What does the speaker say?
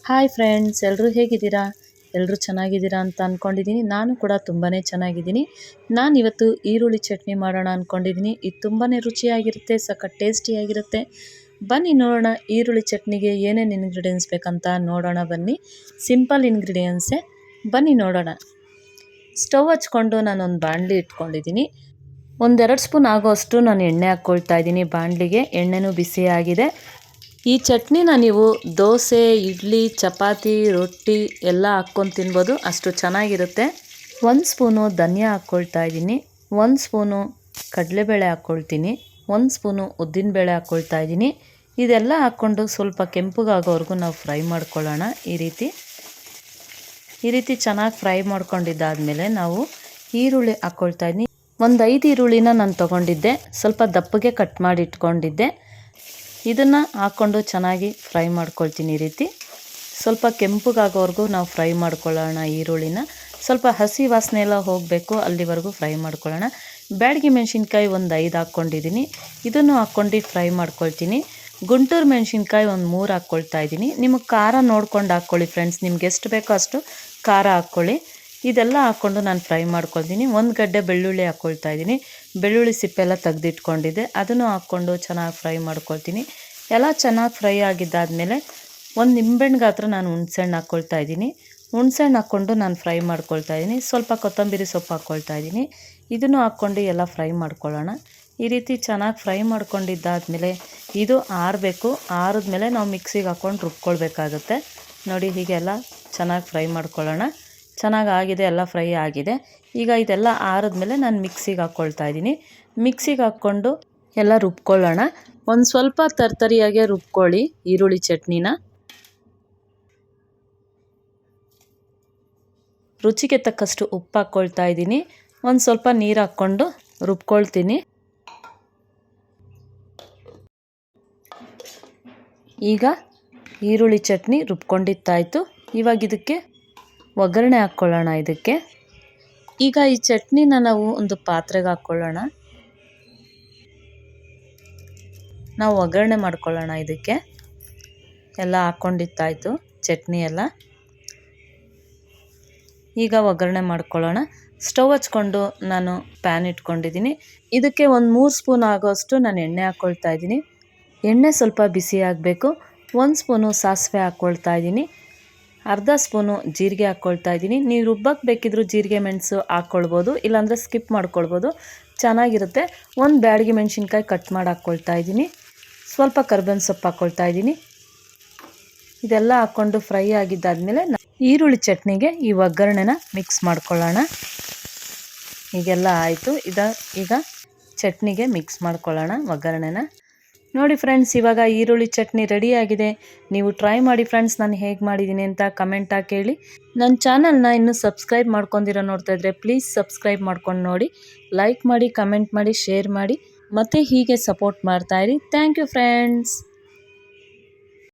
Hi friends, ಎಲ್ಲರೂ ಹೇಗಿದ್ದೀರಾ? ಎಲ್ಲರೂ ಚೆನ್ನಾಗಿದ್ದೀರಾ ಅಂತ ಅಂದ್ಕೊಂಡಿದ್ದೀನಿ. ನಾನು ಕೂಡ ತುಂಬಾ ಚೆನ್ನಾಗಿದ್ದೀನಿ. ನಾನಿವತ್ತು ಈರುಳ್ಳಿ ಚಟ್ನಿ ಮಾಡೋಣ ಅಂದ್ಕೊಂಡಿದ್ದೀನಿ. ಇದು ತುಂಬಾ ರುಚಿಯಾಗಿರುತ್ತೆ, ಸಖತ್ ಟೇಸ್ಟಿಯಾಗಿರುತ್ತೆ. ಬನ್ನಿ ನೋಡೋಣ ಈರುಳ್ಳಿ ಚಟ್ನಿಗೆ ಏನೇನು ಇಂಗ್ರೀಡಿಯೆಂಟ್ಸ್ ಬೇಕಂತ ನೋಡೋಣ ಬನ್ನಿ. ಸಿಂಪಲ್ ಇಂಗ್ರೀಡಿಯೆಂಟ್ಸೇ, ಬನ್ನಿ ನೋಡೋಣ. ಸ್ಟವ್ ಹಚ್ಕೊಂಡು ನಾನೊಂದು ಬಾಣಲಿ ಇಟ್ಕೊಂಡಿದ್ದೀನಿ. 1-2 ಸ್ಪೂನ್ ಆಗೋಷ್ಟು ನಾನು ಎಣ್ಣೆ ಹಾಕ್ಕೊಳ್ತಾ ಇದ್ದೀನಿ ಬಾಣಲಿಗೆ. ಎಣ್ಣೆನೂ ಬಿಸಿಯಾಗಿದೆ. ಈ ಚಟ್ನಿನ ನೀವು ದೋಸೆ, ಇಡ್ಲಿ, ಚಪಾತಿ, ರೊಟ್ಟಿ ಎಲ್ಲ ಹಾಕ್ಕೊಂಡು ತಿನ್ಬೋದು, ಅಷ್ಟು ಚೆನ್ನಾಗಿರುತ್ತೆ. 1 ಸ್ಪೂನು ಧನಿಯಾ ಹಾಕ್ಕೊಳ್ತಾ ಇದ್ದೀನಿ, 1 ಸ್ಪೂನು ಕಡಲೆಬೇಳೆ ಹಾಕ್ಕೊಳ್ತೀನಿ, 1 ಸ್ಪೂನು ಉದ್ದಿನಬೇಳೆ ಹಾಕ್ಕೊಳ್ತಾ ಇದ್ದೀನಿ. ಇದೆಲ್ಲ ಹಾಕ್ಕೊಂಡು ಸ್ವಲ್ಪ ಕೆಂಪಗಾಗೋವರೆಗೂ ನಾವು ಫ್ರೈ ಮಾಡ್ಕೊಳ್ಳೋಣ. ಈ ರೀತಿ ಚೆನ್ನಾಗಿ ಫ್ರೈ ಮಾಡ್ಕೊಂಡಿದ್ದಾದಮೇಲೆ ನಾವು ಈರುಳ್ಳಿ ಹಾಕ್ಕೊಳ್ತಾ ಇದ್ದೀನಿ. 5 ಈರುಳ್ಳಿನ ನಾನು ತೊಗೊಂಡಿದ್ದೆ, ಸ್ವಲ್ಪ ದಪ್ಪಗೆ ಕಟ್ ಮಾಡಿ ಇಟ್ಕೊಂಡಿದ್ದೆ. ಇದನ್ನು ಹಾಕ್ಕೊಂಡು ಚೆನ್ನಾಗಿ ಫ್ರೈ ಮಾಡ್ಕೊಳ್ತೀನಿ. ಈ ರೀತಿ ಸ್ವಲ್ಪ ಕೆಂಪಗಾಗೋವರೆಗೂ ನಾವು ಫ್ರೈ ಮಾಡ್ಕೊಳ್ಳೋಣ. ಈರುಳ್ಳಿನ ಸ್ವಲ್ಪ ಹಸಿ ವಾಸನೆ ಎಲ್ಲ ಹೋಗಬೇಕು, ಅಲ್ಲಿವರೆಗೂ ಫ್ರೈ ಮಾಡ್ಕೊಳ್ಳೋಣ. ಬ್ಯಾಡಗಿ ಮೆಣಸಿನ್ಕಾಯಿ 5 ಹಾಕ್ಕೊಂಡಿದ್ದೀನಿ, ಇದನ್ನು ಹಾಕ್ಕೊಂಡು ಫ್ರೈ ಮಾಡ್ಕೊಳ್ತೀನಿ. ಗುಂಟೂರು ಮೆಣಸಿನ್ಕಾಯಿ 3 ಹಾಕ್ಕೊಳ್ತಾ ಇದ್ದೀನಿ. ನಿಮಗೆ ಖಾರ ನೋಡ್ಕೊಂಡು ಹಾಕ್ಕೊಳ್ಳಿ ಫ್ರೆಂಡ್ಸ್, ನಿಮ್ಗೆ ಎಷ್ಟು ಬೇಕೋ ಅಷ್ಟು ಖಾರ ಹಾಕ್ಕೊಳ್ಳಿ. ಇದೆಲ್ಲ ಹಾಕ್ಕೊಂಡು ನಾನು ಫ್ರೈ ಮಾಡ್ಕೊಳ್ತೀನಿ. 1 ಗಡ್ಡೆ ಬೆಳ್ಳುಳ್ಳಿ ಹಾಕ್ಕೊಳ್ತಾ ಇದ್ದೀನಿ. ಬೆಳ್ಳುಳ್ಳಿ ಸಿಪ್ಪೆಲ್ಲ ತೆಗೆದಿಟ್ಕೊಂಡಿದ್ದೆ, ಅದನ್ನು ಹಾಕ್ಕೊಂಡು ಚೆನ್ನಾಗಿ ಫ್ರೈ ಮಾಡ್ಕೊಳ್ತೀನಿ. ಎಲ್ಲ ಚೆನ್ನಾಗಿ ಫ್ರೈ ಆಗಿದ್ದಾದಮೇಲೆ 1 ನಿಂಬೆಹಣ್ಣು ಗಾತ್ರ ನಾನು ಹುಣಸೆಹಣ್ಣು ಹಾಕ್ಕೊಳ್ತಾ ಇದ್ದೀನಿ. ಹುಣಸೆಹಣ್ಣು ಹಾಕ್ಕೊಂಡು ನಾನು ಫ್ರೈ ಮಾಡ್ಕೊಳ್ತಾ ಇದ್ದೀನಿ. ಸ್ವಲ್ಪ ಕೊತ್ತಂಬರಿ ಸೊಪ್ಪು ಹಾಕ್ಕೊಳ್ತಾ ಇದ್ದೀನಿ. ಇದನ್ನು ಹಾಕ್ಕೊಂಡು ಎಲ್ಲ ಫ್ರೈ ಮಾಡ್ಕೊಳ್ಳೋಣ. ಈ ರೀತಿ ಚೆನ್ನಾಗಿ ಫ್ರೈ ಮಾಡ್ಕೊಂಡಿದ್ದಾದಮೇಲೆ ಇದು ಆರಬೇಕು. ಆರಿದ್ಮೇಲೆ ನಾವು ಮಿಕ್ಸಿಗೆ ಹಾಕ್ಕೊಂಡು ರುಬ್ಕೊಳ್ಬೇಕಾಗುತ್ತೆ. ನೋಡಿ, ಹೀಗೆಲ್ಲ ಚೆನ್ನಾಗಿ ಫ್ರೈ ಮಾಡ್ಕೊಳ್ಳೋಣ. ಚೆನ್ನಾಗಿ ಆಗಿದೆ, ಎಲ್ಲ ಫ್ರೈ ಆಗಿದೆ. ಈಗ ಇದೆಲ್ಲ ಆರಿದ್ಮೇಲೆ ನಾನು ಮಿಕ್ಸಿಗೆ ಹಾಕ್ಕೊಳ್ತಾ ಇದ್ದೀನಿ. ಮಿಕ್ಸಿಗೆ ಹಾಕ್ಕೊಂಡು ಎಲ್ಲ ರುಬ್ಕೊಳ್ಳೋಣ. ಒಂದು ಸ್ವಲ್ಪ ತರ್ತರಿಯಾಗೆ ರುಬ್ಕೊಳ್ಳಿ ಈರುಳ್ಳಿ ಚಟ್ನಿನ. ರುಚಿಗೆ ತಕ್ಕಷ್ಟು ಉಪ್ಪು ಹಾಕ್ಕೊಳ್ತಾ ಇದ್ದೀನಿ. ಒಂದು ಸ್ವಲ್ಪ ನೀರು ಹಾಕ್ಕೊಂಡು ರುಬ್ಕೊಳ್ತೀನಿ. ಈಗ ಈರುಳ್ಳಿ ಚಟ್ನಿ ರುಬ್ಕೊಂಡಿತ್ತಾಯಿತು. ಇವಾಗ ಇದಕ್ಕೆ ಒಗ್ಗರಣೆ ಹಾಕ್ಕೊಳ್ಳೋಣ. ಈಗ ಈ ಚಟ್ನಿನ ನಾವು ಒಂದು ಪಾತ್ರೆಗೆ ಹಾಕ್ಕೊಳ್ಳೋಣ. ನಾವು ಒಗ್ಗರಣೆ ಮಾಡ್ಕೊಳ್ಳೋಣ. ಇದಕ್ಕೆ ಎಲ್ಲ ಹಾಕ್ಕೊಂಡಿತ್ತಾಯಿತು ಚಟ್ನಿ ಎಲ್ಲ. ಈಗ ಒಗ್ಗರಣೆ ಮಾಡ್ಕೊಳ್ಳೋಣ. ಸ್ಟವ್ ಹಚ್ಕೊಂಡು ನಾನು ಪ್ಯಾನ್ ಇಟ್ಕೊಂಡಿದ್ದೀನಿ. ಇದಕ್ಕೆ 3 ಸ್ಪೂನ್ ಆಗೋಷ್ಟು ನಾನು ಎಣ್ಣೆ ಹಾಕ್ಕೊಳ್ತಾ ಇದ್ದೀನಿ. ಎಣ್ಣೆ ಸ್ವಲ್ಪ ಬಿಸಿ ಆಗಬೇಕು. 1 ಸ್ಪೂನು ಸಾಸಿವೆ ಹಾಕ್ಕೊಳ್ತಾ ಇದ್ದೀನಿ. ಅರ್ಧ ಸ್ಪೂನು ಜೀರಿಗೆ ಹಾಕ್ಕೊಳ್ತಾ ಇದ್ದೀನಿ. ನೀವು ರುಬ್ಬಕ್ಕೆ ಬೇಕಿದ್ರೂ ಜೀರಿಗೆ ಮೆಣಸು ಹಾಕ್ಕೊಳ್ಬೋದು, ಇಲ್ಲಾಂದರೆ ಸ್ಕಿಪ್ ಮಾಡ್ಕೊಳ್ಬೋದು, ಚೆನ್ನಾಗಿರುತ್ತೆ. 1 ಬ್ಯಾಡಗಿ ಮೆಣಸಿನ್ಕಾಯಿ ಕಟ್ ಮಾಡಿ ಹಾಕ್ಕೊಳ್ತಾ ಇದ್ದೀನಿ. ಸ್ವಲ್ಪ ಕರ್ಬೇವಿನ ಸೊಪ್ಪು ಹಾಕ್ಕೊಳ್ತಾ ಇದ್ದೀನಿ. ಇದೆಲ್ಲ ಹಾಕ್ಕೊಂಡು ಫ್ರೈ ಆಗಿದ್ದಾದಮೇಲೆ ಈರುಳ್ಳಿ ಚಟ್ನಿಗೆ ಈ ಒಗ್ಗರಣೆನ ಮಿಕ್ಸ್ ಮಾಡ್ಕೊಳ್ಳೋಣ. ಹೀಗೆಲ್ಲ ಆಯಿತು. ಈಗ ಚಟ್ನಿಗೆ ಮಿಕ್ಸ್ ಮಾಡ್ಕೊಳ್ಳೋಣ ಒಗ್ಗರಣೆನ. ನೋಡಿ ಫ್ರೆಂಡ್ಸ್, ಇವಾಗ ಈರುಳ್ಳಿ ಚಟ್ನಿ ರೆಡಿಯಾಗಿದೆ. ನೀವು ಟ್ರೈ ಮಾಡಿ ಫ್ರೆಂಡ್ಸ್, ನಾನು ಹೇಗೆ ಮಾಡಿದ್ದೀನಿ ಅಂತ ಕಮೆಂಟಾಗಿ ಹೇಳಿ. ನನ್ನ ಚಾನಲ್ನ ಇನ್ನೂ ಸಬ್ಸ್ಕ್ರೈಬ್ ಮಾಡ್ಕೊಂಡಿರೋ ನೋಡ್ತಾ ಇದ್ದರೆ ಪ್ಲೀಸ್ ಸಬ್ಸ್ಕ್ರೈಬ್ ಮಾಡ್ಕೊಂಡು ನೋಡಿ, ಲೈಕ್ ಮಾಡಿ, ಕಮೆಂಟ್ ಮಾಡಿ, ಶೇರ್ ಮಾಡಿ, ಮತ್ತು ಹೀಗೆ ಸಪೋರ್ಟ್ ಮಾಡ್ತಾಯಿರಿ. Thank you friends.